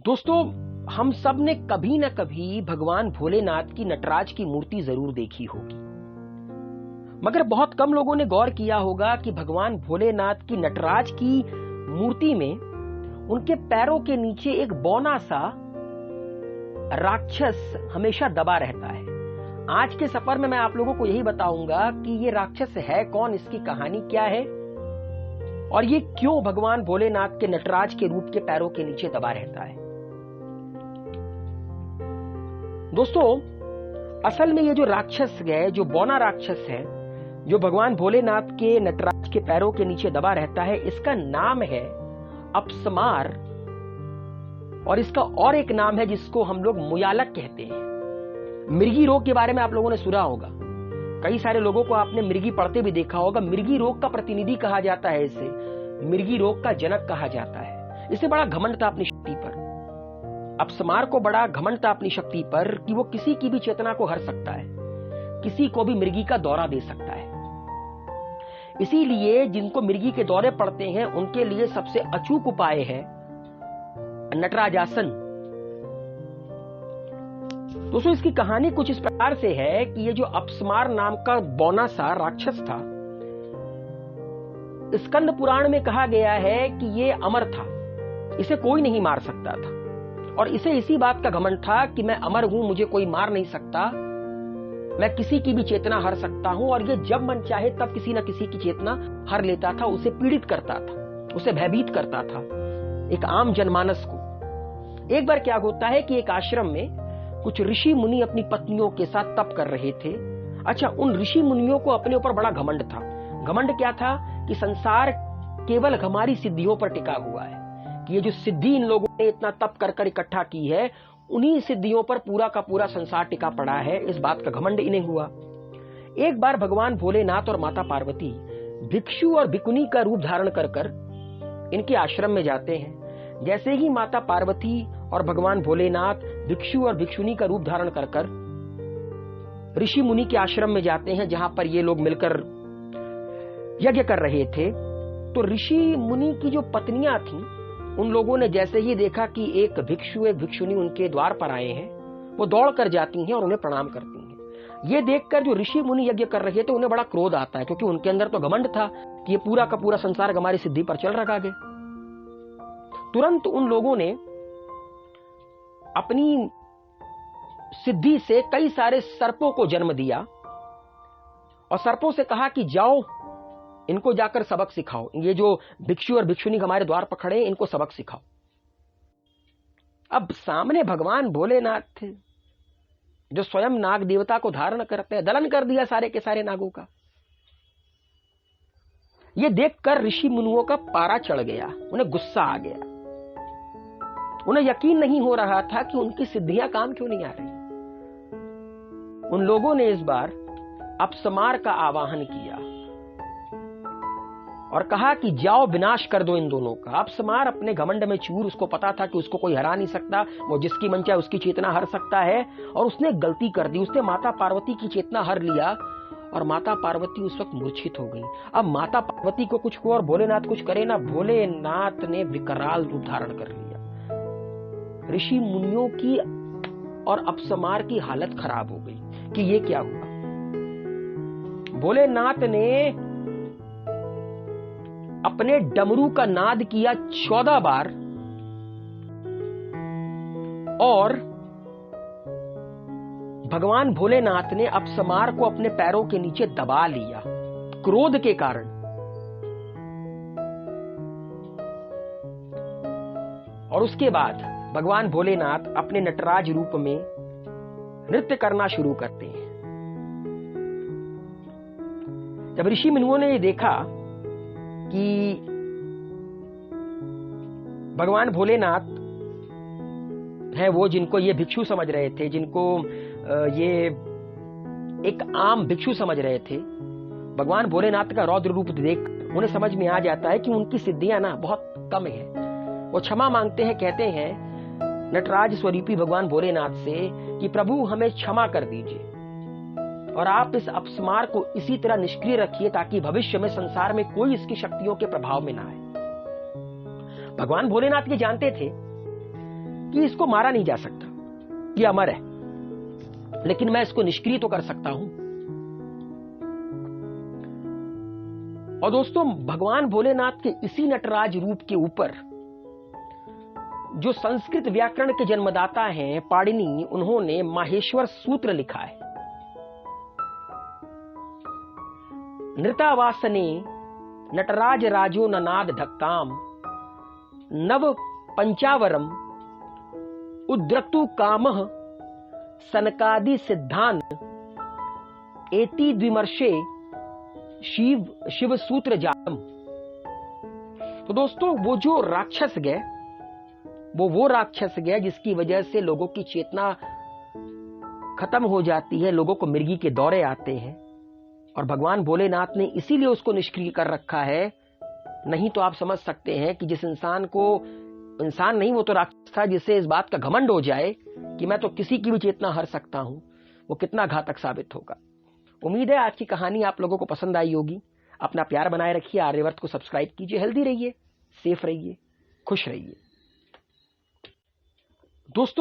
दोस्तों, हम सब ने कभी न कभी भगवान भोलेनाथ की नटराज की मूर्ति जरूर देखी होगी, मगर बहुत कम लोगों ने गौर किया होगा कि भगवान भोलेनाथ की नटराज की मूर्ति में उनके पैरों के नीचे एक बौना सा राक्षस हमेशा दबा रहता है। आज के सफर में मैं आप लोगों को यही बताऊंगा कि ये राक्षस है कौन, इसकी कहानी क्या है और ये क्यों भगवान भोलेनाथ के नटराज के रूप के पैरों के नीचे दबा रहता है। दोस्तों, असल में ये जो राक्षस है, जो बौना राक्षस है, जो भगवान भोलेनाथ के नटराज के पैरों के नीचे दबा रहता है, इसका नाम है अपस्मार और इसका और एक नाम है जिसको हम लोग मुयालक कहते हैं। मिर्गी रोग के बारे में आप लोगों ने सुना होगा, कई सारे लोगों को आपने मिर्गी पढ़ते भी देखा होगा। मिर्गी रोग का प्रतिनिधि कहा जाता है, इसे मिर्गी रोग का जनक कहा जाता है। इसे बड़ा घमंड था अपनी शक्ति पर, अपस्मार को बड़ा घमंड था अपनी शक्ति पर कि वो किसी की भी चेतना को हर सकता है, किसी को भी मिर्गी का दौरा दे सकता है। इसीलिए जिनको मिर्गी के दौरे पड़ते हैं उनके लिए सबसे अचूक उपाय है नटराजासन। दोस्तों, इसकी कहानी कुछ इस प्रकार से है कि ये जो अपस्मार नाम का बौना सा राक्षस था, स्कंद पुराण में कहा गया है कि ये अमर था, इसे कोई नहीं मार सकता था और इसे इसी बात का घमंड था कि मैं अमर हूं, मुझे कोई मार नहीं सकता, मैं किसी की भी चेतना हर सकता हूं। और ये जब मन चाहे तब किसी न किसी की चेतना हर लेता था, उसे पीड़ित करता था, उसे भयभीत करता था, एक आम जनमानस को। एक बार क्या होता है कि एक आश्रम में कुछ ऋषि मुनि अपनी पत्नियों के साथ तप कर रहे थे। अच्छा, उन ऋषि मुनियों को अपने ऊपर बड़ा घमंड था। घमंड क्या था कि संसार केवल हमारी सिद्धियों पर टिका हुआ है, कि ये जो सिद्धि इन लोगों ने इतना तप कर कर इकट्ठा की है, उन्हीं सिद्धियों पर पूरा का पूरा संसार टिका पड़ा है, इस बात का घमंड इन्हें हुआ। एक बार भगवान भोलेनाथ और माता पार्वती भिक्षु और भिक्षुनी का रूप धारण कर कर इनके आश्रम में जाते हैं। जैसे ही माता पार्वती और भगवान भोलेनाथ भिक्षु और भिक्षुनी का रूप धारण कर कर ऋषि मुनि के आश्रम में जाते हैं, जहां पर ये लोग मिलकर यज्ञ कर रहे थे, तो ऋषि मुनि की जो पत्नियां थीं, उन लोगों ने जैसे ही देखा कि एक भिक्षु एक भिक्षुनी उनके द्वार पर आए हैं, वो दौड़ कर जाती हैं और उन्हें प्रणाम करती हैं। ये देखकर जो ऋषि मुनि यज्ञ कर रहे थे उन्हें बड़ा क्रोध आता है, क्योंकि उनके अंदर तो घमंड था कि ये पूरा का पूरा संसार हमारी सिद्धि पर चल रखा है। तुरंत उन लोगों ने अपनी सिद्धि से कई सारे सर्पों को जन्म दिया और सर्पों से कहा कि जाओ, इनको जाकर सबक सिखाओ, ये जो भिक्षु और भिक्षुनी हमारे द्वार पर खड़े हैं, इनको सबक सिखाओ। अब सामने भगवान भोलेनाथ थे, जो स्वयं नाग देवता को धारण करते हैं, दलन कर दिया सारे के सारे नागों का। ये देखकर ऋषि मुनियों का पारा चढ़ गया, उन्हें गुस्सा आ गया। उन्हें यकीन नहीं हो रहा था कि उनकी सिद्धियां काम क्यों नहीं आ रही। उन लोगों ने इस बार अपस्मार का आवाहन किया और कहा कि जाओ, विनाश कर दो इन दोनों का। अपस्मार अपने घमंड में चूर, उसको पता था कि उसको कोई हरा नहीं सकता, वो जिसकी मन चाहे उसकी चेतना हर सकता है, और उसने गलती कर दी, उसने माता पार्वती की चेतना हर लिया और माता पार्वती उस वक्त मूर्छित हो गई। अब माता पार्वती को कुछ हुआ और भोलेनाथ कुछ करे ना, भोलेनाथ ने विकराल रूप धारण कर लिया। ऋषि मुनियों की और अपस्मार की हालत खराब हो गई कि ये क्या हुआ। भोलेनाथ ने अपने डमरू का नाद किया 14 बार और भगवान भोलेनाथ ने अपस्मार को अपने पैरों के नीचे दबा लिया क्रोध के कारण। और उसके बाद भगवान भोलेनाथ अपने नटराज रूप में नृत्य करना शुरू करते हैं। जब ऋषि मुनियों ने ये देखा कि भगवान भोलेनाथ है वो जिनको ये भिक्षु समझ रहे थे, जिनको ये एक आम भिक्षु समझ रहे थे, भगवान भोलेनाथ का रौद्र रूप देख उन्हें समझ में आ जाता है कि उनकी सिद्धियां ना बहुत कम है। वो क्षमा मांगते हैं, कहते हैं नटराज स्वरूपी भगवान भोलेनाथ से कि प्रभु हमें क्षमा कर दीजिए और आप इस अपस्मार को इसी तरह निष्क्रिय रखिए ताकि भविष्य में संसार में कोई इसकी शक्तियों के प्रभाव में ना आए। भगवान भोलेनाथ ये जानते थे कि इसको मारा नहीं जा सकता, ये अमर है, लेकिन मैं इसको निष्क्रिय तो कर सकता हूं। और दोस्तों, भगवान भोलेनाथ के इसी नटराज रूप के ऊपर जो संस्कृत व्याकरण के जन्मदाता हैं पाणिनि, उन्होंने माहेश्वर सूत्र लिखा है। नृतावासने नटराज राजो ननाद ढक्काम नव पंचावरम उद्रक्तु कामः सनकादि सिद्धांत एति द्विमर्षे शिव सूत्र जातम। तो दोस्तों, वो जो राक्षस गए, वो राक्षस गए जिसकी वजह से लोगों की चेतना खत्म हो जाती है, लोगों को मिर्गी के दौरे आते हैं, और भगवान भोलेनाथ ने इसीलिए उसको निष्क्रिय कर रखा है। नहीं तो आप समझ सकते हैं कि जिस इंसान को, इंसान नहीं वो तो राक्षस था, जिसे इस बात का घमंड हो जाए कि मैं तो किसी की भी चेतना हर सकता हूं, वो कितना घातक साबित होगा। उम्मीद है आज की कहानी आप लोगों को पसंद आई होगी। अपना प्यार बनाए रखिए, आर्यवर्त को सब्सक्राइब कीजिए, हेल्दी रहिए, सेफ रहिए, खुश रहिए दोस्तों।